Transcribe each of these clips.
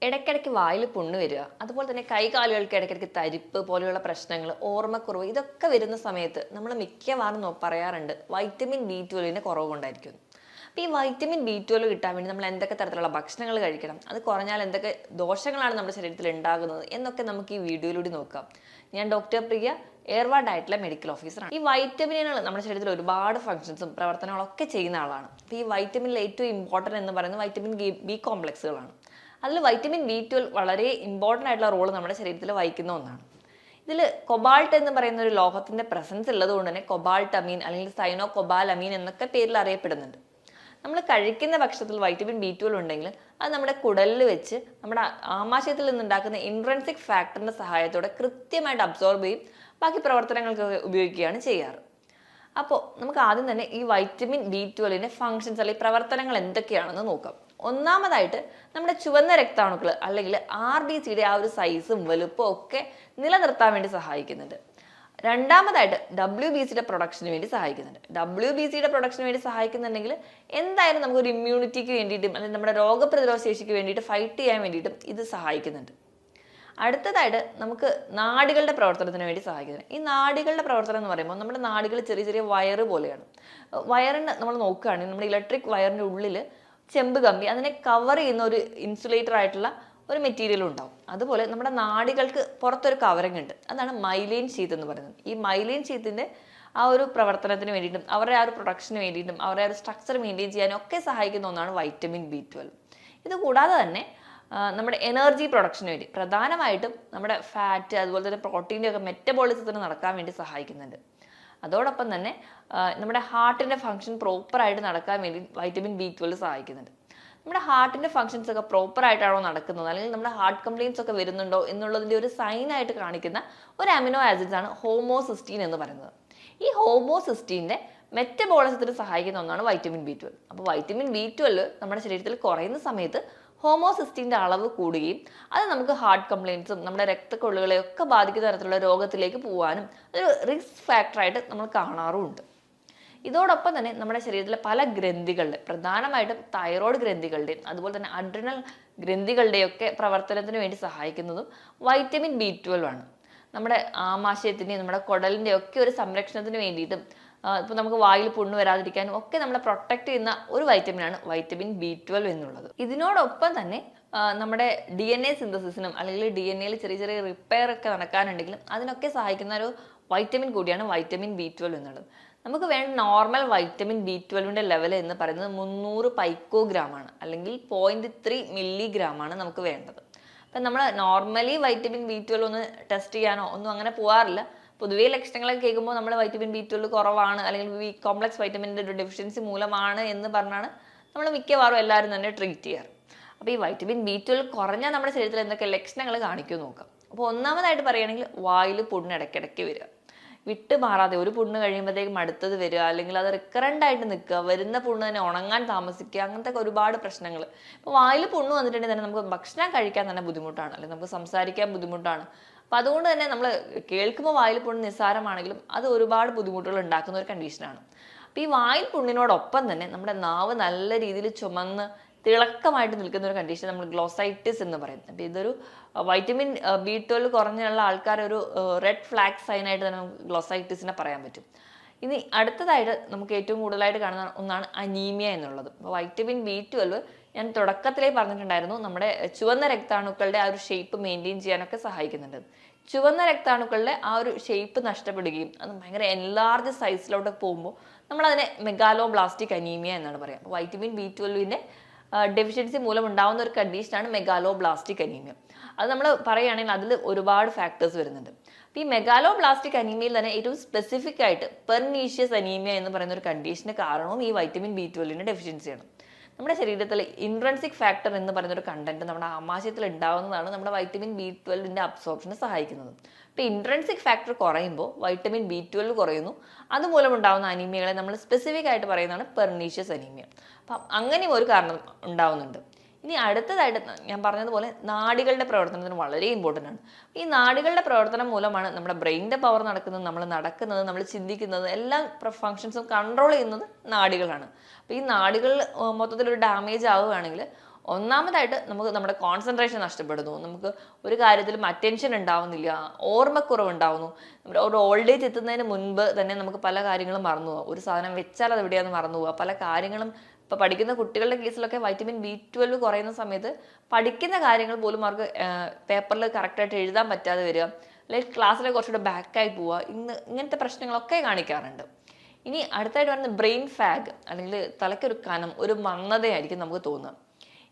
ഇടയ്ക്കിടയ്ക്ക് വായിൽ പുണ്ണ് വരിക, അതുപോലെ തന്നെ കൈകാലുകൾക്ക് ഇടയ്ക്കിടയ്ക്ക് തരിപ്പ് പോലെയുള്ള പ്രശ്നങ്ങൾ, ഓർമ്മക്കുറവ്, ഇതൊക്കെ വരുന്ന സമയത്ത് നമ്മൾ മിക്കവാറും പറയാറുണ്ട് വൈറ്റമിൻ B12 കുറവ് കൊണ്ടായിരിക്കും. അപ്പോൾ ഈ വൈറ്റമിൻ B12 കിട്ടാൻ വേണ്ടി നമ്മൾ എന്തൊക്കെ തരത്തിലുള്ള ഭക്ഷണങ്ങൾ കഴിക്കണം, അത് കുറഞ്ഞാൽ എന്തൊക്കെ ദോഷങ്ങളാണ് നമ്മുടെ ശരീരത്തിൽ ഉണ്ടാകുന്നത് എന്നൊക്കെ നമുക്ക് ഈ വീഡിയോയിലൂടെ നോക്കാം. ഞാൻ ഡോക്ടർ പ്രിയ, എയർവാ ഡയറ്റിലെ മെഡിക്കൽ ഓഫീസറാണ്. ഈ വൈറ്റമിനുകൾ നമ്മുടെ ശരീരത്തിൽ ഒരുപാട് ഫംഗ്ഷൻസും പ്രവർത്തനങ്ങളൊക്കെ ചെയ്യുന്ന ആളാണ്. അപ്പോൾ ഈ വൈറ്റമിനിൽ ഏറ്റവും ഇമ്പോർട്ടൻ്റ് എന്ന് പറയുന്നത് വൈറ്റമിൻ ബി കോംപ്ലക്സുകളാണ്. അതിൽ വൈറ്റമിൻ B12 വളരെ ഇമ്പോർട്ടൻ്റ് ആയിട്ടുള്ള റോൾ നമ്മുടെ ശരീരത്തിൽ വഹിക്കുന്ന ഒന്നാണ്. ഇതിൽ കൊബാൾട്ട് എന്ന് പറയുന്ന ഒരു ലോഹത്തിന്റെ പ്രസൻസ് ഉള്ളത് കൊണ്ട് തന്നെ കൊബാൾട്ട് അമീൻ അല്ലെങ്കിൽ സൈനോ കൊബാലമീൻ എന്നൊക്കെ പേരിൽ അറിയപ്പെടുന്നുണ്ട്. നമ്മൾ കഴിക്കുന്ന ഭക്ഷണത്തിൽ വൈറ്റമിൻ B12 ഉണ്ടെങ്കിൽ അത് നമ്മുടെ കുടലിൽ വെച്ച് നമ്മുടെ ആമാശയത്തിൽ നിന്നുണ്ടാക്കുന്ന ഇൻട്രൻസിക് ഫാക്ടറിന്റെ സഹായത്തോടെ കൃത്യമായിട്ട് അബ്സോർബ് ചെയ്യും ബാക്കി പ്രവർത്തനങ്ങൾക്കൊക്കെ ഉപയോഗിക്കുകയാണ് ചെയ്യാറ്. അപ്പോൾ നമുക്ക് ആദ്യം തന്നെ ഈ വൈറ്റമിൻ B12 ഫങ്ഷൻസ് അല്ലെങ്കിൽ പ്രവർത്തനങ്ങൾ എന്തൊക്കെയാണെന്ന് നോക്കാം. ഒന്നാമതായിട്ട് നമ്മുടെ ചുവന്ന രക്താണുക്കൾ അല്ലെങ്കിൽ RBCയുടെ ആ ഒരു സൈസും വലുപ്പവും ഒക്കെ നിലനിർത്താൻ വേണ്ടി സഹായിക്കുന്നുണ്ട്. രണ്ടാമതായിട്ട് WBCയുടെ പ്രൊഡക്ഷന് വേണ്ടി സഹായിക്കുന്നുണ്ട്. WBCയുടെ പ്രൊഡക്ഷന് വേണ്ടി സഹായിക്കുന്നുണ്ടെങ്കിൽ എന്തായാലും നമുക്കൊരു ഇമ്മ്യൂണിറ്റിക്ക് വേണ്ടിയിട്ടും അല്ലെങ്കിൽ നമ്മുടെ രോഗപ്രതിരോധ ശേഷിക്ക് വേണ്ടിയിട്ട് ഫൈറ്റ് ചെയ്യാൻ വേണ്ടിയിട്ടും ഇത് സഹായിക്കുന്നുണ്ട്. അടുത്തതായിട്ട് നമുക്ക് നാഡികളുടെ പ്രവർത്തനത്തിന് വേണ്ടി സഹായിക്കുന്നുണ്ട്. ഈ നാഡികളുടെ പ്രവർത്തനം എന്ന് പറയുമ്പോൾ നമ്മുടെ നാഡികൾ ചെറിയ ചെറിയ വയറ് പോലെയാണ്. വയറിന് നമ്മൾ നോക്കുകയാണെങ്കിൽ നമ്മുടെ ഇലക്ട്രിക് വയറിൻ്റെ ഉള്ളിൽ ചെമ്പ് കമ്പി അതിനെ കവർ ചെയ്യുന്ന ഒരു ഇൻസുലേറ്റർ ആയിട്ടുള്ള ഒരു മെറ്റീരിയൽ ഉണ്ടാവും. അതുപോലെ നമ്മുടെ നാഡികൾക്ക് പുറത്തൊരു കവറിങ് ഉണ്ട്, അതാണ് മൈലൈൻ ഷീത്ത് എന്ന് പറയുന്നത്. ഈ മൈലൈൻ ഷീത്തിൻ്റെ ആ ഒരു പ്രവർത്തനത്തിന് വേണ്ടിയിട്ടും അവരുടെ ആ ഒരു പ്രൊഡക്ഷന് വേണ്ടിയിട്ടും അവരുടെ ആ ഒരു സ്ട്രക്ചർ മെയിൻറ്റെയിൻ ചെയ്യാനും ഒക്കെ സഹായിക്കുന്ന ഒന്നാണ് വൈറ്റമിൻ B12. ഇത് കൂടാതെ തന്നെ നമ്മുടെ എനർജി പ്രൊഡക്ഷന് വേണ്ടി പ്രധാനമായിട്ടും നമ്മുടെ ഫാറ്റ് അതുപോലെ തന്നെ പ്രോട്ടീൻ്റെ ഒക്കെ മെറ്റബോളിസത്തിന് നടക്കാൻ വേണ്ടി സഹായിക്കുന്നുണ്ട്. അതോടൊപ്പം തന്നെ നമ്മുടെ ഹാർട്ടിൻ്റെ ഫംഗ്ഷൻ പ്രോപ്പറായിട്ട് നടക്കാൻ വേണ്ടി വൈറ്റമിൻ B12 സഹായിക്കുന്നുണ്ട്. നമ്മുടെ ഹാർട്ടിൻ്റെ ഫംഗ്ഷൻസ് ഒക്കെ പ്രോപ്പറായിട്ടാണോ നടക്കുന്നത് അല്ലെങ്കിൽ നമ്മുടെ ഹാർട്ട് കംപ്ലയിൻസ് ഒക്കെ വരുന്നുണ്ടോ എന്നുള്ളതിൻ്റെ ഒരു സൈനായിട്ട് കാണിക്കുന്ന ഒരു അമിനോ ആസിഡ്സ് ആണ് ഹോമോസിസ്റ്റീൻ എന്ന് പറയുന്നത്. ഈ ഹോമോസിസ്റ്റീൻ്റെ മെറ്റബോളിസത്തിന് സഹായിക്കുന്ന ഒന്നാണ് വൈറ്റമിൻ B12. അപ്പോൾ വൈറ്റമിൻ B12 നമ്മുടെ ശരീരത്തിൽ കുറയുന്ന സമയത്ത് ഹോമോസിസ്റ്റീൻ്റെ അളവ് കൂടുകയും അത് നമുക്ക് ഹാർട്ട് കംപ്ലയിൻസും നമ്മുടെ രക്തക്കൊള്ളുകളെയൊക്കെ ബാധിക്കുന്ന തരത്തിലുള്ള രോഗത്തിലേക്ക് പോകാനും ഒരു റിസ്ക് ഫാക്ടറായിട്ട് നമ്മൾ കാണാറുമുണ്ട്. ഇതോടൊപ്പം തന്നെ നമ്മുടെ ശരീരത്തിലെ പല ഗ്രന്ഥികളുടെ പ്രധാനമായിട്ടും തൈറോയ്ഡ് ഗ്രന്ഥികളുടെയും അതുപോലെ തന്നെ അഡ്രിനൽ ഗ്രന്ഥികളുടെയൊക്കെ പ്രവർത്തനത്തിന് വേണ്ടി സഹായിക്കുന്നതും വൈറ്റമിൻ B12 ആണ്. നമ്മുടെ ആമാശയത്തിൻ്റെയും നമ്മുടെ കുടലിൻ്റെയും ഒക്കെ ഒരു സംരക്ഷണത്തിന് വേണ്ടിയിട്ടും ഇപ്പോൾ നമുക്ക് വായിൽ പുണ്ണ് വരാതിരിക്കാനും ഒക്കെ നമ്മളെ പ്രൊട്ടക്ട് ചെയ്യുന്ന ഒരു വൈറ്റമിനാണ് വൈറ്റമിൻ B12 എന്നുള്ളത്. ഇതിനോടൊപ്പം തന്നെ നമ്മുടെ DNA സിന്തസിസിനും അല്ലെങ്കിൽ DNA ചെറിയ ചെറിയ റിപ്പയർ ഒക്കെ നടക്കാനുണ്ടെങ്കിലും അതിനൊക്കെ സഹായിക്കുന്ന ഒരു വൈറ്റമിൻ കൂടിയാണ് വൈറ്റമിൻ B12 എന്നുള്ളത്. നമുക്ക് വേണ്ട നോർമൽ വൈറ്റമിൻ B12 ലെവൽ എന്ന് പറയുന്നത് 300 പൈക്കോഗ്രാം ആണ്, അല്ലെങ്കിൽ 0.3 മില്ലിഗ്രാം ആണ് നമുക്ക് വേണ്ടത്. അപ്പം നമ്മൾ നോർമലി വൈറ്റമിൻ B12 ഒന്ന് ടെസ്റ്റ് ചെയ്യാനോ ഒന്നും അങ്ങനെ പോകാറില്ല. പൊതുവേ ലക്ഷണങ്ങളൊക്കെ കേൾക്കുമ്പോൾ നമ്മൾ വൈറ്റമിൻ B12 കുറവാണ് അല്ലെങ്കിൽ ബി കോംപ്ലക്സ് വൈറ്റമിൻ്റെ ഒരു ഡെഫിഷ്യൻസി മൂലമാണ് എന്ന് പറഞ്ഞാണ് നമ്മൾ മിക്കവാറും എല്ലാവരും തന്നെ ട്രീറ്റ് ചെയ്യാറ്. അപ്പോൾ ഈ വൈറ്റമിൻ B12 കുറഞ്ഞാൽ നമ്മുടെ ശരീരത്തിൽ എന്തൊക്കെ ലക്ഷണങ്ങൾ കാണിക്കുമെന്ന് നോക്കാം. അപ്പോൾ ഒന്നാമതായിട്ട് പറയുകയാണെങ്കിൽ വായിൽ പുണ്ണ് ഇടയ്ക്കിടയ്ക്ക് വരിക, വിട്ട് മാറാതെ ഒരു പുണ്ണ് കഴിയുമ്പോഴത്തേക്കും അടുത്തത് വരിക, അല്ലെങ്കിൽ അത് റിക്കറൻ്റ് ആയിട്ട് നിൽക്കുക, വരുന്ന പുണ്ണ് തന്നെ ഉണങ്ങാൻ താമസിക്കുക, അങ്ങനത്തെ ഒരുപാട് പ്രശ്നങ്ങൾ. ഇപ്പോൾ വായിൽ പുണ്ണ് വന്നിട്ടുണ്ടെങ്കിൽ തന്നെ നമുക്ക് ഭക്ഷണം കഴിക്കാൻ തന്നെ ബുദ്ധിമുട്ടാണ്, അല്ലെങ്കിൽ നമുക്ക് സംസാരിക്കാൻ ബുദ്ധിമുട്ടാണ്. അപ്പം അതുകൊണ്ട് തന്നെ നമ്മൾ കേൾക്കുമ്പോൾ വായിൽ പുണ്ണ് നിസ്സാരമാണെങ്കിലും അത് ഒരുപാട് ബുദ്ധിമുട്ടുകൾ ഉണ്ടാക്കുന്ന ഒരു കണ്ടീഷനാണ്. അപ്പോൾ ഈ വായിൽ പുണ്ണിനോടൊപ്പം തന്നെ നമ്മുടെ നാവ് നല്ല രീതിയിൽ ചുമന്ന് തിളക്കമായിട്ട് നിൽക്കുന്ന ഒരു കണ്ടീഷൻ നമ്മൾ ഗ്ലോസൈറ്റിസ് എന്ന് പറയും. അപ്പോൾ ഇതൊരു വൈറ്റമിൻ B12 കുറഞ്ഞുള്ള ആൾക്കാർ ഒരു റെഡ് ഫ്ലാഗ് സൈനായിട്ട് തന്നെ നമുക്ക് ഗ്ലോസൈറ്റിസിനെ പറയാൻ പറ്റും. ഇനി അടുത്തതായിട്ട് നമുക്ക് ഏറ്റവും കൂടുതലായിട്ട് കാണുന്ന ഒന്നാണ് അനീമിയ എന്നുള്ളത്. അപ്പോൾ വൈറ്റമിൻ B12 ഞാൻ തുടക്കത്തിലേ പറഞ്ഞിട്ടുണ്ടായിരുന്നു നമ്മുടെ ചുവന്ന രക്താണുക്കളുടെ ആ ഒരു ഷേപ്പ് മെയിൻറ്റെയിൻ ചെയ്യാനൊക്കെ സഹായിക്കുന്നുണ്ട്. ചുവന്ന രക്താണുക്കളുടെ ആ ഒരു ഷേപ്പ് നഷ്ടപ്പെടുകയും അത് ഭയങ്കര എൻലാർജ് സൈസിലോട്ട് പോകുമ്പോൾ നമ്മളതിനെ മെഗാലോബ്ലാസ്റ്റിക് അനീമിയ എന്നാണ് പറയുക. അപ്പോൾ വൈറ്റമിൻ B12 ഡെഫിഷ്യൻസി മൂലം ഉണ്ടാകുന്ന ഒരു കണ്ടീഷനാണ് മെഗാലോബ്ലാസ്റ്റിക് അനീമിയ. അത് നമ്മൾ പറയുകയാണെങ്കിൽ അതിൽ ഒരുപാട് ഫാക്ടേഴ്സ് വരുന്നുണ്ട്. അപ്പോൾ ഈ മെഗാലോബ്ലാസ്റ്റിക് അനീമിയയിൽ തന്നെ ഏറ്റവും സ്പെസിഫിക് ആയിട്ട് പെർനീഷ്യസ് അനീമിയ എന്ന് പറയുന്ന ഒരു കണ്ടീഷന് കാരണവും ഈ വൈറ്റമിൻ B12 ഡെഫിഷ്യൻസിയാണ്. നമ്മുടെ ശരീരത്തിൽ ഇൻട്രൻസിക് ഫാക്ടർ എന്ന് പറയുന്ന ഒരു കണ്ടന്റ് നമ്മുടെ ആമാശയത്തിൽ ഉണ്ടാകുന്നതാണ് നമ്മുടെ വൈറ്റമിൻ B12 അബ്സോർപ്ഷന് സഹായിക്കുന്നത്. അപ്പോൾ ഇൻട്രൻസിക് ഫാക്ടർ കുറയുമ്പോൾ വൈറ്റമിൻ B12 കുറയുന്നു. അതുമൂലം ഉണ്ടാകുന്ന അനീമിയകളെ നമ്മൾ സ്പെസിഫിക് ആയിട്ട് പറയുന്നതാണ് പെർനീഷ്യസ് അനീമിയ. അപ്പം അങ്ങനെയും ഒരു കാരണം ഉണ്ടാവുന്നുണ്ട്. ഇനി അടുത്തതായിട്ട് ഞാൻ പറഞ്ഞതുപോലെ നാഡികളുടെ പ്രവർത്തനത്തിന് വളരെ ഇമ്പോർട്ടൻ്റ് ആണ്. ഈ നാഡികളുടെ പ്രവർത്തനം മൂലമാണ് നമ്മുടെ ബ്രെയിനിൻ്റെ പവർ നടക്കുന്നത്, നമ്മൾ നടക്കുന്നത്, നമ്മൾ ചിന്തിക്കുന്നത്, എല്ലാ ഫങ്ഷൻസും കൺട്രോൾ ചെയ്യുന്നത് നാഡികളാണ്. അപ്പോൾ ഈ നാഡികൾ മൊത്തത്തിലൊരു ഡാമേജ് ആവുകയാണെങ്കിൽ ഒന്നാമതായിട്ട് നമുക്ക് നമ്മുടെ കോൺസെൻട്രേഷൻ നഷ്ടപ്പെടുന്നു, നമുക്ക് ഒരു കാര്യത്തിലും അറ്റൻഷൻ ഉണ്ടാവുന്നില്ല, ഓർമ്മക്കുറവ് ഉണ്ടാവുന്നു. നമ്മുടെ ഒരു ഓൾഡ് ഏജ് എത്തുന്നതിന് മുൻപ് തന്നെ നമുക്ക് പല കാര്യങ്ങളും മറന്നു പോകാം. ഒരു സാധനം വെച്ചാൽ അത് എവിടെയാണെന്ന് മറന്നു പോവുക. പല കാര്യങ്ങളും ഇപ്പോൾ പഠിക്കുന്ന കുട്ടികളുടെ കേസിലൊക്കെ വൈറ്റമിൻ B12 കുറയുന്ന സമയത്ത് പഠിക്കുന്ന കാര്യങ്ങൾ പോലും അവർക്ക് പേപ്പറിൽ കറക്റ്റായിട്ട് എഴുതാൻ പറ്റാതെ വരിക, അല്ലെങ്കിൽ ക്ലാസ്സിലെ കുറച്ചുകൂടെ ബാക്കായി പോവുക, ഇങ്ങനത്തെ പ്രശ്നങ്ങളൊക്കെ കാണിക്കാറുണ്ട്. ഇനി അടുത്തായിട്ട് പറയുന്നത് ബ്രെയിൻ ഫാഗ്, അല്ലെങ്കിൽ തലയ്ക്കൊരു കനം, ഒരു മന്ദതയായിരിക്കും നമുക്ക് തോന്നുക.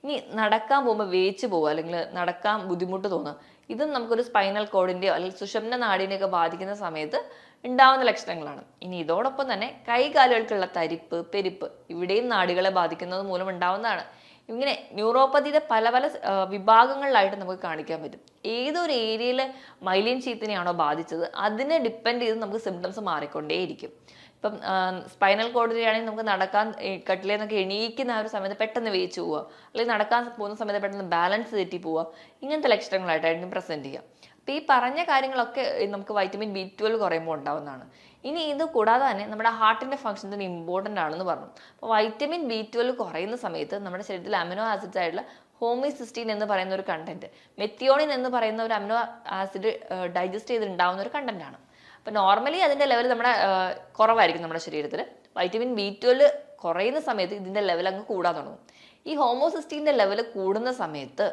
ഇനി നടക്കാൻ പോകുമ്പോൾ വേച്ച് പോവുക, അല്ലെങ്കിൽ നടക്കാൻ ബുദ്ധിമുട്ട് തോന്നുക, ഇതും നമുക്കൊരു സ്പൈനൽ കോഡിൻ്റെയോ അല്ലെങ്കിൽ സുഷുമ്ന നാഡിനെയൊക്കെ ബാധിക്കുന്ന സമയത്ത് ഉണ്ടാവുന്ന ലക്ഷണങ്ങളാണ്. ഇനി ഇതോടൊപ്പം തന്നെ കൈകാലുകൾക്കുള്ള തരിപ്പ്, പെരുപ്പ്, ഇവിടെയും നാഡികളെ ബാധിക്കുന്നത് മൂലം ഉണ്ടാവുന്നതാണ്. ഇങ്ങനെ ന്യൂറോപ്പതിയുടെ പല പല വിഭാഗങ്ങളിലായിട്ട് നമുക്ക് കാണിക്കാൻ പറ്റും. ഏതൊരു ഏരിയയിൽ മൈലിൻ ഷീത്തിനെയാണോ ബാധിച്ചത് അതിനെ ഡിപ്പെൻഡ് ചെയ്ത് നമുക്ക് സിംറ്റംസ് മാറിക്കൊണ്ടേയിരിക്കും. ഇപ്പം സ്പൈനൽ കോഡിലാണെങ്കിൽ നമുക്ക് നടക്കാൻ കട്ടിലേന്നൊക്കെ എണീക്കുന്ന ആ ഒരു സമയത്ത് പെട്ടെന്ന് വേച്ച് പോവുക, അല്ലെങ്കിൽ നടക്കാൻ പോകുന്ന സമയത്ത് പെട്ടെന്ന് ബാലൻസ് തെറ്റി പോവുക, ഇങ്ങനത്തെ ലക്ഷണങ്ങളായിട്ടായിരിക്കും പ്രസന്റ് ചെയ്യുക. അപ്പം ഈ പറഞ്ഞ കാര്യങ്ങളൊക്കെ നമുക്ക് വൈറ്റമിൻ B12 കുറയുമ്പോൾ ഉണ്ടാവുന്നതാണ്. ഇനി ഇത് കൂടാതെ തന്നെ നമ്മുടെ ഹാർട്ടിന്റെ ഫംഗ്ഷൻസിന് ഇമ്പോർട്ടൻ്റ് ആണെന്ന് പറഞ്ഞു. അപ്പോൾ വൈറ്റമിൻ B12 കുറയുന്ന സമയത്ത് നമ്മുടെ ശരീരത്തിൽ അമിനോ ആസിഡ്സ് ആയിട്ടുള്ള ഹോമിസിസ്റ്റീൻ എന്ന് പറയുന്ന ഒരു കണ്ടന്റ്, മെത്തിയോണിൻ എന്ന് പറയുന്ന ഒരു അമിനോ ആസിഡ് ഡൈജസ്റ്റ് ചെയ്തുണ്ടാവുന്ന ഒരു കണ്ടന്റ് ആണ്. അപ്പോൾ നോർമലി അതിൻ്റെ ലെവൽ നമ്മുടെ കുറവായിരിക്കും നമ്മുടെ ശരീരത്തിൽ. വൈറ്റമിൻ B12 കുറയുന്ന സമയത്ത് ഇതിൻ്റെ ലെവൽ അങ്ങ് കൂടാൻ തുടങ്ങും. ഈ ഹോമോസിസ്റ്റീൻ്റെ ലെവൽ കൂടുന്ന സമയത്ത്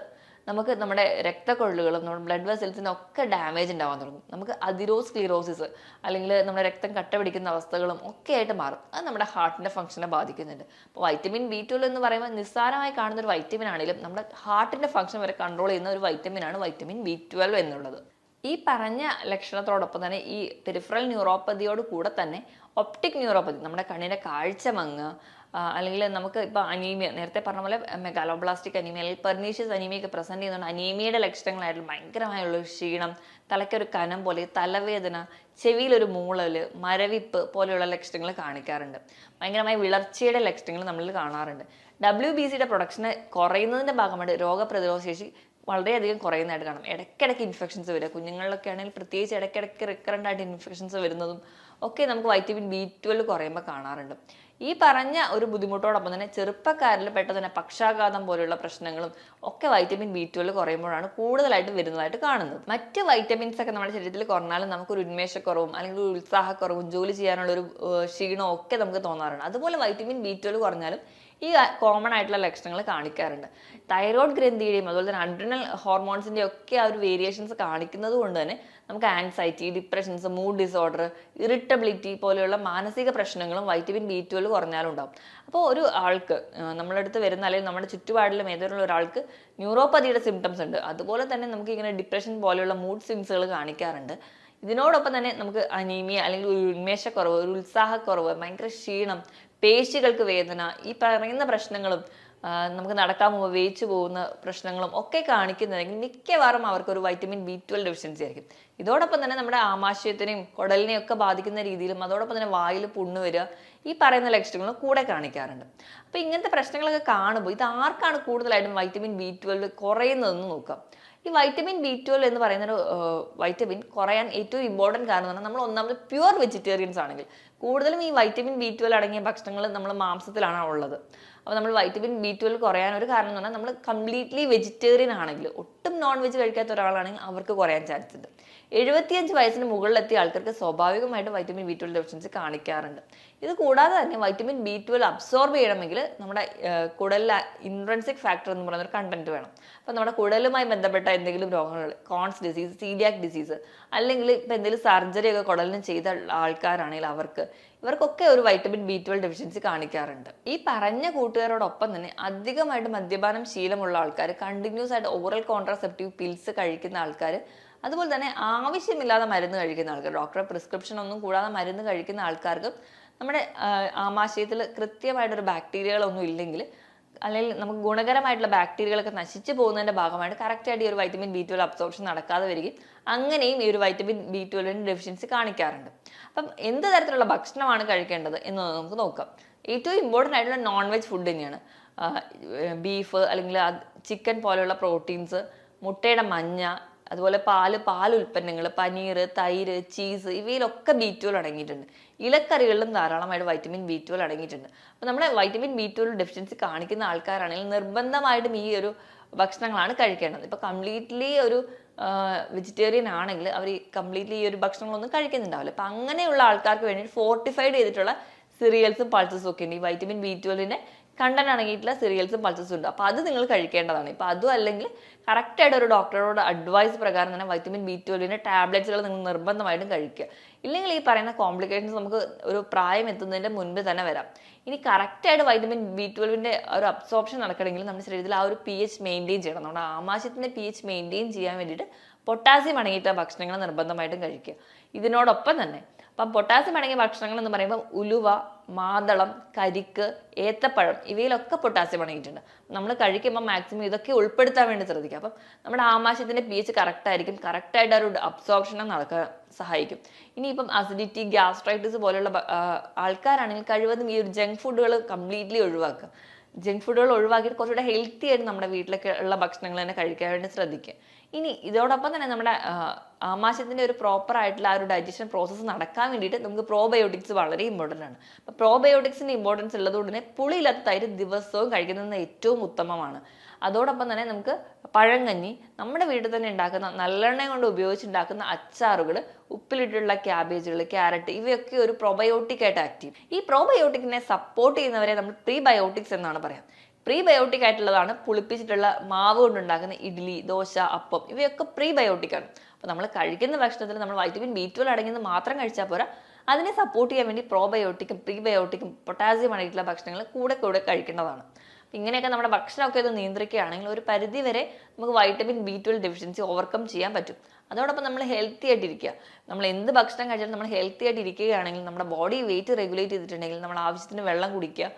നമുക്ക് നമ്മുടെ രക്തക്കൊഴലുകളും നമ്മുടെ ബ്ലഡ് വെസൽസിനും ഒക്കെ ഡാമേജ് ഉണ്ടാവാൻ തുടങ്ങും. നമുക്ക് അതിറോസ്ക്ലിറോസിസ്, അല്ലെങ്കിൽ നമ്മുടെ രക്തം കട്ട പിടിക്കുന്ന അവസ്ഥകളും ഒക്കെ ആയിട്ട് മാറും. അത് നമ്മുടെ ഹാർട്ടിൻ്റെ ഫംഗ്ഷനെ ബാധിക്കുന്നുണ്ട്. അപ്പോൾ വൈറ്റമിൻ B12 എന്ന് പറയുമ്പോൾ നിസ്സാരമായി കാണുന്ന ഒരു വൈറ്റമിൻ ആണെങ്കിലും നമ്മുടെ ഹാർട്ടിൻ്റെ ഫംഗ്ഷൻ വരെ കൺട്രോൾ ചെയ്യുന്ന ഒരു വൈറ്റമിനാണ് വൈറ്റമിൻ B12 എന്നുള്ളത്. ഈ പറഞ്ഞ ലക്ഷണത്തോടൊപ്പം തന്നെ ഈ പെരിഫറൽ ന്യൂറോപ്പതിയോട് കൂടെ തന്നെ ഒപ്റ്റിക് ന്യൂറോപ്പതി, നമ്മുടെ കണ്ണിൻ്റെ കാഴ്ച മങ്ങുക, അല്ലെങ്കിൽ നമുക്ക് ഇപ്പോൾ അനീമിയ, നേരത്തെ പറഞ്ഞ പോലെ മെഗാലോബ്ലാസ്റ്റിക് അനീമിയ അല്ലെങ്കിൽ പെർനീഷ്യസ് അനീമിയ ഒക്കെ പ്രസന്റ് ചെയ്യുന്നുണ്ട്. അനീമിയയുടെ ലക്ഷണങ്ങളായിട്ടുള്ള ഭയങ്കരമായുള്ള ക്ഷീണം, തലയ്ക്കൊരു കനം പോലെ, തലവേദന, ചെവിയിലൊരു മൂളൽ, മരവിപ്പ് പോലെയുള്ള ലക്ഷണങ്ങൾ കാണിക്കാറുണ്ട്. ഭയങ്കരമായ വിളർച്ചയുടെ ലക്ഷണങ്ങൾ നമ്മളിൽ കാണാറുണ്ട്. WBCയുടെ പ്രൊഡക്ഷന് കുറയുന്നതിൻ്റെ ഭാഗമായിട്ട് രോഗപ്രതിരോധ ശേഷി വളരെയധികം കുറയുന്നതായിട്ട് കാണാം. ഇടയ്ക്കിടയ്ക്ക് ഇൻഫെക്ഷൻസ് വരിക, കുഞ്ഞുങ്ങളിലൊക്കെ ആണെങ്കിൽ പ്രത്യേകിച്ച് ഇടയ്ക്കിടയ്ക്ക് റിക്കറൻ്റ് ആയിട്ട് ഇൻഫെക്ഷൻസ് വരുന്നതും ഒക്കെ നമുക്ക് വൈറ്റമിൻ B12 കുറയുമ്പോൾ കാണാറുണ്ട്. ഈ പറഞ്ഞ ഒരു ബുദ്ധിമുട്ടോടൊപ്പം തന്നെ ചെറുപ്പക്കാരിൽ പെട്ടെന്ന് തന്നെ പക്ഷാഘാതം പോലെയുള്ള പ്രശ്നങ്ങളും ഒക്കെ വൈറ്റമിൻ B12 കുറയുമ്പോഴാണ് കൂടുതലായിട്ട് വരുന്നതായിട്ട് കാണുന്നത്. മറ്റ് വൈറ്റമിൻസ് ഒക്കെ നമ്മുടെ ശരീരത്തിൽ കുറഞ്ഞാലും നമുക്കൊരു ഉന്മേഷക്കുറവും അല്ലെങ്കിൽ ഒരു ഉത്സാഹക്കുറവും ജോലി ചെയ്യാനുള്ളൊരു ക്ഷീണവും ഒക്കെ നമുക്ക് തോന്നാറുണ്ട്. അതുപോലെ വൈറ്റമിൻ B12 കുറഞ്ഞാലും ഈ കോമൺ ആയിട്ടുള്ള ലക്ഷണങ്ങൾ കാണിക്കാറുണ്ട്. തൈറോയ്ഡ് ഗ്രന്ഥിയുടെയും അതുപോലെ തന്നെ അഡ്രിനൽ ഹോർമോൺസിൻ്റെയും ഒക്കെ ആ ഒരു വേരിയേഷൻസ് കാണിക്കുന്നത് കൊണ്ട് തന്നെ നമുക്ക് anxiety, depressions, mood disorder, irritability പോലെയുള്ള മാനസിക പ്രശ്നങ്ങളും വൈറ്റമിൻ B12 കുറഞ്ഞാലും ഉണ്ടാവും. അപ്പോൾ ഒരു ആൾക്ക് നമ്മുടെ അടുത്ത് വരുന്ന അല്ലെങ്കിൽ നമ്മുടെ ചുറ്റുപാടിലും ഏതെങ്കിലും ഒരാൾക്ക് ന്യൂറോപ്പതിയുടെ സിംറ്റംസ് ഉണ്ട്, അതുപോലെ തന്നെ നമുക്ക് ഇങ്ങനെ ഡിപ്രഷൻ പോലെയുള്ള മൂഡ് സ്വിങ്സുകൾ കാണിക്കാറുണ്ട്. ഇതിനോടൊപ്പം തന്നെ നമുക്ക് അനീമിയ അല്ലെങ്കിൽ ഒരു ഉന്മേഷക്കുറവ്, ഒരു ഉത്സാഹക്കുറവ്, ഭയങ്കര ക്ഷീണം, പേശികൾക്ക് വേദന, ഈ പറയുന്ന പ്രശ്നങ്ങളും നമുക്ക് നടക്കാൻ പോകുമ്പോൾ വേച്ച് പോകുന്ന പ്രശ്നങ്ങളും ഒക്കെ കാണിക്കുന്നതെങ്കിൽ മിക്കവാറും അവർക്കൊരു വൈറ്റമിൻ B12 ഡെഫിഷ്യൻസി ആയിരിക്കും. ഇതോടൊപ്പം തന്നെ നമ്മുടെ ആമാശയത്തിനെയും കുടലിനെയും ഒക്കെ ബാധിക്കുന്ന രീതിയിലും അതോടൊപ്പം തന്നെ വായിൽ പുണ്ണ് വരിക, ഈ പറയുന്ന ലക്ഷണങ്ങളും കൂടെ കാണിക്കാറുണ്ട്. അപ്പോൾ ഇങ്ങനത്തെ പ്രശ്നങ്ങളൊക്കെ കാണുമ്പോൾ ഇത് ആർക്കാണ് കൂടുതലായിട്ടും വൈറ്റമിൻ B12 കുറയുന്നതെന്ന് നോക്കാം. ഈ വൈറ്റമിൻ B12 എന്ന് പറയുന്ന ഒരു വൈറ്റമിൻ കുറയാൻ ഏറ്റവും ഇമ്പോർട്ടൻറ്റ് കാരണം എന്ന് പറഞ്ഞാൽ നമ്മൾ ഒന്നാമത് പ്യുവർ വെജിറ്റേറിയൻസ് ആണെങ്കിൽ കൂടുതലും ഈ വൈറ്റമിൻ B12 അടങ്ങിയ ഭക്ഷണങ്ങൾ നമ്മൾ മാംസത്തിലാണ് ഉള്ളത്. അപ്പോൾ നമ്മൾ വൈറ്റമിൻ B12 കുറയാൻ ഒരു കാരണം എന്ന് പറഞ്ഞാൽ നമ്മൾ കംപ്ലീറ്റ്ലി വെജിറ്റേറിയൻ ആണെങ്കിൽ, ഒട്ടും നോൺ വെജ് കഴിക്കാത്ത ഒരാളാണെങ്കിൽ അവർക്ക് കുറയാൻ ചാൻസ് ഉണ്ട്. 75 വയസ്സിന് മുകളിലെത്തിയ ആൾക്കാർക്ക് സ്വാഭാവികമായിട്ട് വൈറ്റമിൻ B12 ഡെഫിഷ്യൻസി കാണിക്കാറുണ്ട്. ഇത് കൂടാതെ തന്നെ വൈറ്റമിൻ B12 അബ്സോർബ് ചെയ്യണമെങ്കിൽ നമ്മുടെ കുടലിൽ ഇൻട്രൻസിക് ഫാക്ടർ എന്ന് പറയുന്ന ഒരു കണ്ടന്റ് വേണം. അപ്പോൾ നമ്മുടെ കുടലുമായി ബന്ധപ്പെട്ട എന്തെങ്കിലും രോഗങ്ങൾ, കോൺസ് ഡിസീസ്, സീലിയാക് ഡിസീസ്, അല്ലെങ്കിൽ ഇപ്പം എന്തെങ്കിലും സർജറി ഒക്കെ കുടലിന് ചെയ്ത ആൾക്കാരാണെങ്കിൽ ഇവർക്കൊക്കെ ഒരു വൈറ്റമിൻ B12 ഡെഫിഷ്യൻസി കാണിക്കാറുണ്ട്. ഈ പറഞ്ഞ കൂട്ടുകാരോടൊപ്പം തന്നെ അധികമായിട്ട് മദ്യപാനം ശീലമുള്ള ആൾക്കാർ, കണ്ടിന്യൂസ് ആയിട്ട് ഓറൽ കോൺട്രാസെപ്റ്റീവ് പിൽസ് കഴിക്കുന്ന ആൾക്കാർ, അതുപോലെ തന്നെ ആവശ്യമില്ലാതെ മരുന്ന് കഴിക്കുന്ന ആൾക്കാർ, ഡോക്ടറെ പ്രിസ്ക്രിപ്ഷൻ ഒന്നും കൂടാതെ മരുന്ന് കഴിക്കുന്ന ആൾക്കാർക്ക് നമ്മുടെ ആമാശയത്തിൽ കൃത്യമായിട്ടൊരു ബാക്ടീരിയകളൊന്നും ഇല്ലെങ്കിൽ, അല്ലെങ്കിൽ നമുക്ക് ഗുണകരമായിട്ടുള്ള ബാക്ടീരിയകളൊക്കെ നശിച്ചു പോകുന്നതിൻ്റെ ഭാഗമായിട്ട് കറക്റ്റായിട്ട് ഈ ഒരു വൈറ്റമിൻ B12 അബ്സോർപ്ഷൻ നടക്കാതെ വരികയും അങ്ങനെയും ഈ ഒരു വൈറ്റമിൻ B12 ഡെഫിഷ്യൻസി കാണിക്കാറുണ്ട്. അപ്പം എന്ത് തരത്തിലുള്ള ഭക്ഷണമാണ് കഴിക്കേണ്ടത് എന്ന് നമുക്ക് നോക്കാം. ഏറ്റവും ഇമ്പോർട്ടൻ്റ് ആയിട്ടുള്ള നോൺ വെജ് ഫുഡ് തന്നെയാണ്. ബീഫ് അല്ലെങ്കിൽ ചിക്കൻ പോലെയുള്ള പ്രോട്ടീൻസ്, മുട്ടയുടെ മഞ്ഞ, അതുപോലെ പാൽ ഉൽപ്പന്നങ്ങൾ, പനീർ, തൈര്, ചീസ് ഇവയിലൊക്കെ B12 അടങ്ങിയിട്ടുണ്ട്. ഇലക്കറികളിലും ധാരാളമായിട്ട് വൈറ്റമിൻ B12 അടങ്ങിയിട്ടുണ്ട്. അപ്പോൾ നമ്മുടെ വൈറ്റമിൻ B12 ഡെഫിഷ്യൻസി കാണിക്കുന്ന ആൾക്കാരാണെങ്കിൽ നിർബന്ധമായിട്ടും ഈ ഒരു ഭക്ഷണങ്ങളാണ് കഴിക്കേണ്ടത്. ഇപ്പോൾ കംപ്ലീറ്റ്ലി ഒരു വെജിറ്റേറിയൻ ആണെങ്കിൽ അവർ കംപ്ലീറ്റ്ലി ഈ ഒരു ഭക്ഷണങ്ങളൊന്നും കഴിക്കുന്നുണ്ടാവില്ല. അപ്പം അങ്ങനെയുള്ള ആൾക്കാർക്ക് വേണ്ടി ഫോർട്ടിഫൈഡ് ചെയ്തിട്ടുള്ള സിറിയൽസും പൾസസും ഒക്കെ ഉണ്ട്. ഈ വൈറ്റമിൻ B12ന്റെ കണ്ടന്റ് അടങ്ങിയിട്ടുള്ള സിറിയൽസും പൾസസും ഉണ്ട്. അപ്പോൾ അത് നിങ്ങൾ കഴിക്കേണ്ടതാണ്. ഇപ്പം അതും അല്ലെങ്കിൽ കറക്റ്റായിട്ട് ഒരു ഡോക്ടറോട് അഡ്വൈസ് പ്രകാരം തന്നെ വൈറ്റമിൻ B12ന്റെ ടാബ്ലറ്റ്സുകൾ നിങ്ങൾ നിർബന്ധമായിട്ടും കഴിക്കുക. ഇല്ലെങ്കിൽ ഈ പറയുന്ന കോംപ്ലിക്കേഷൻസ് നമുക്ക് ഒരു പ്രായം എത്തുന്നതിൻ്റെ മുൻപ് തന്നെ വരാം. ഇനി കറക്റ്റായിട്ട് വൈറ്റമിൻ B12ന്റെ ഒരു അബ്സോർപ്ഷൻ നടക്കണമെങ്കിൽ നമ്മുടെ ശരീരത്തിൽ ആ ഒരു pH മെയിൻറ്റെയിൻ ചെയ്യണം. നമ്മുടെ ആമാശയത്തിൻ്റെ pH മെയിൻറ്റെയിൻ ചെയ്യാൻ വേണ്ടിയിട്ട് പൊട്ടാസ്യം അടങ്ങിയിട്ടുള്ള ഭക്ഷണങ്ങൾ നിർബന്ധമായിട്ടും കഴിക്കുക. ഇതിനോടൊപ്പം തന്നെ അപ്പം പൊട്ടാസ്യം അടങ്ങിയ ഭക്ഷണങ്ങൾ എന്ന് പറയുമ്പോൾ ഉലുവ, മാതളം, കരിക്ക്, ഏത്തപ്പഴം ഇവയിലൊക്കെ പൊട്ടാസ്യം അടങ്ങിയിട്ടുണ്ട്. നമ്മൾ കഴിക്കുമ്പോൾ മാക്സിമം ഇതൊക്കെ ഉൾപ്പെടുത്താൻ വേണ്ടി ശ്രദ്ധിക്കുക. അപ്പം നമ്മുടെ ആമാശയത്തിൻ്റെ pH കറക്റ്റ് ആയിരിക്കും. കറക്റ്റായിട്ട് ഒരു അബ്സോർപ്ഷനും നടക്കാൻ സഹായിക്കും. ഇനിയിപ്പം അസിഡിറ്റി, ഗ്യാസ്ട്രൈറ്റിസ് പോലുള്ള ആൾക്കാരാണെങ്കിൽ കഴിവതും ഈ ഒരു ജങ്ക് ഫുഡുകൾ കംപ്ലീറ്റ്ലി ഒഴിവാക്കുക. ജങ്ക് ഫുഡുകൾ ഒഴിവാക്കിയിട്ട് കുറച്ചുകൂടെ ഹെൽത്തി ആയിട്ട് നമ്മുടെ വീട്ടിലൊക്കെ ഉള്ള ഭക്ഷണങ്ങൾ തന്നെ കഴിക്കാൻ വേണ്ടി ശ്രദ്ധിക്കുക. ഇനി ഇതോടൊപ്പം തന്നെ നമ്മുടെ ആമാശയത്തിൻ്റെ ഒരു പ്രോപ്പർ ആയിട്ടുള്ള ആ ഒരു ഡൈജഷൻ പ്രോസസ്സ് നടക്കാൻ വേണ്ടിയിട്ട് നമുക്ക് പ്രോബയോട്ടിക്സ് വളരെ ഇമ്പോർട്ടൻ്റ് ആണ്. അപ്പോൾ പ്രോബയോട്ടിക്സിൻ്റെ ഇമ്പോർട്ടൻസ് ഉള്ളതുകൊണ്ട് തന്നെ പുളിയില്ലാത്ത തൈര് ദിവസവും കഴിക്കുന്നത് ഏറ്റവും ഉത്തമമാണ്. അതോടൊപ്പം തന്നെ നമുക്ക് പഴങ്കഞ്ഞി, നമ്മുടെ വീട്ടിൽ തന്നെ ഉണ്ടാക്കുന്ന നല്ലെണ്ണ കൊണ്ട് ഉപയോഗിച്ചുണ്ടാക്കുന്ന അച്ചാറുകൾ, ഉപ്പിലിട്ടുള്ള ക്യാബേജുകൾ, ക്യാരറ്റ് ഇവയൊക്കെ ഒരു പ്രോബയോട്ടിക് ആയിട്ട് ആക്ട് ചെയ്യും. ഈ പ്രോബയോട്ടിക്കിനെ സപ്പോർട്ട് ചെയ്യുന്നവരെ നമ്മൾ പ്രീബയോട്ടിക്സ് എന്നാണ് പറയാം. പ്രീബയോട്ടിക് ആയിട്ടുള്ളതാണ് പുളിപ്പിച്ചിട്ടുള്ള മാവ് കൊണ്ടുണ്ടാക്കുന്ന ഇഡ്ഡലി, ദോശ, അപ്പം ഇവയൊക്കെ പ്രീബയോട്ടിക് ആണ്. അപ്പോൾ നമ്മൾ കഴിക്കുന്ന ഭക്ഷണത്തിൽ നമ്മൾ വൈറ്റമിൻ B12 അടങ്ങിയത് മാത്രം കഴിച്ചാൽ പോരാ, അതിനെ സപ്പോർട്ട് ചെയ്യാൻ വേണ്ടി പ്രോബയോട്ടിക്കും പ്രീബയോട്ടിക്കും പൊട്ടാസ്യം അടങ്ങിയിട്ടുള്ള ഭക്ഷണങ്ങൾ കൂടെ കഴിക്കേണ്ടതാണ്. ഇങ്ങനെയൊക്കെ നമ്മുടെ ഭക്ഷണമൊക്കെ ഇത് നിയന്ത്രിക്കുകയാണെങ്കിൽ ഒരു പരിധി വരെ നമുക്ക് വൈറ്റമിൻ B12 ഡെഫിഷ്യൻസി ഓവർകം ചെയ്യാൻ പറ്റും. അതോടൊപ്പം നമ്മൾ ഹെൽത്തി ആയിട്ടിരിക്കുക. നമ്മൾ എന്ത് ഭക്ഷണം കഴിച്ചാലും നമ്മൾ ഹെൽത്തി ആയിട്ട് ഇരിക്കുകയാണെങ്കിൽ, നമ്മുടെ ബോഡി വെയിറ്റ് റെഗുലേറ്റ് ചെയ്തിട്ടുണ്ടെങ്കിൽ, നമ്മൾ ആവശ്യത്തിന് വെള്ളം കുടിക്കുക,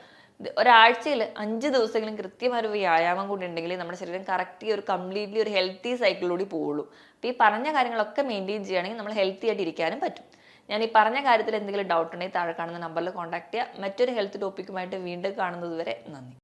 ഒരാഴ്ചയിൽ 5 ദിവസമെങ്കിലും കൃത്യമായ ഒരു വ്യായാമം കൂടി ഉണ്ടെങ്കിൽ നമ്മുടെ ശരീരം കറക്റ്റ് ഒരു കംപ്ലീറ്റ്ലി ഒരു ഹെൽത്തി സൈക്കിളിലൂടെ പോവുള്ളൂ. അപ്പോൾ ഈ പറഞ്ഞ കാര്യങ്ങളൊക്കെ മെയിൻറ്റെയിൻ ചെയ്യുകയാണെങ്കിൽ നമ്മൾ ഹെൽത്തി ആയിട്ട് ഇരിക്കാനും പറ്റും. ഞാൻ ഈ പറഞ്ഞ കാര്യത്തിൽ എന്തെങ്കിലും ഡൗട്ട് ഉണ്ടെങ്കിൽ താഴെ കാണുന്ന നമ്പറിൽ കോൺടാക്ട് ചെയ്യുക. മറ്റൊരു ഹെൽത്ത് ടോപ്പിക്കുമായിട്ട് വീണ്ടും കാണുന്നത് വരെ നന്ദി.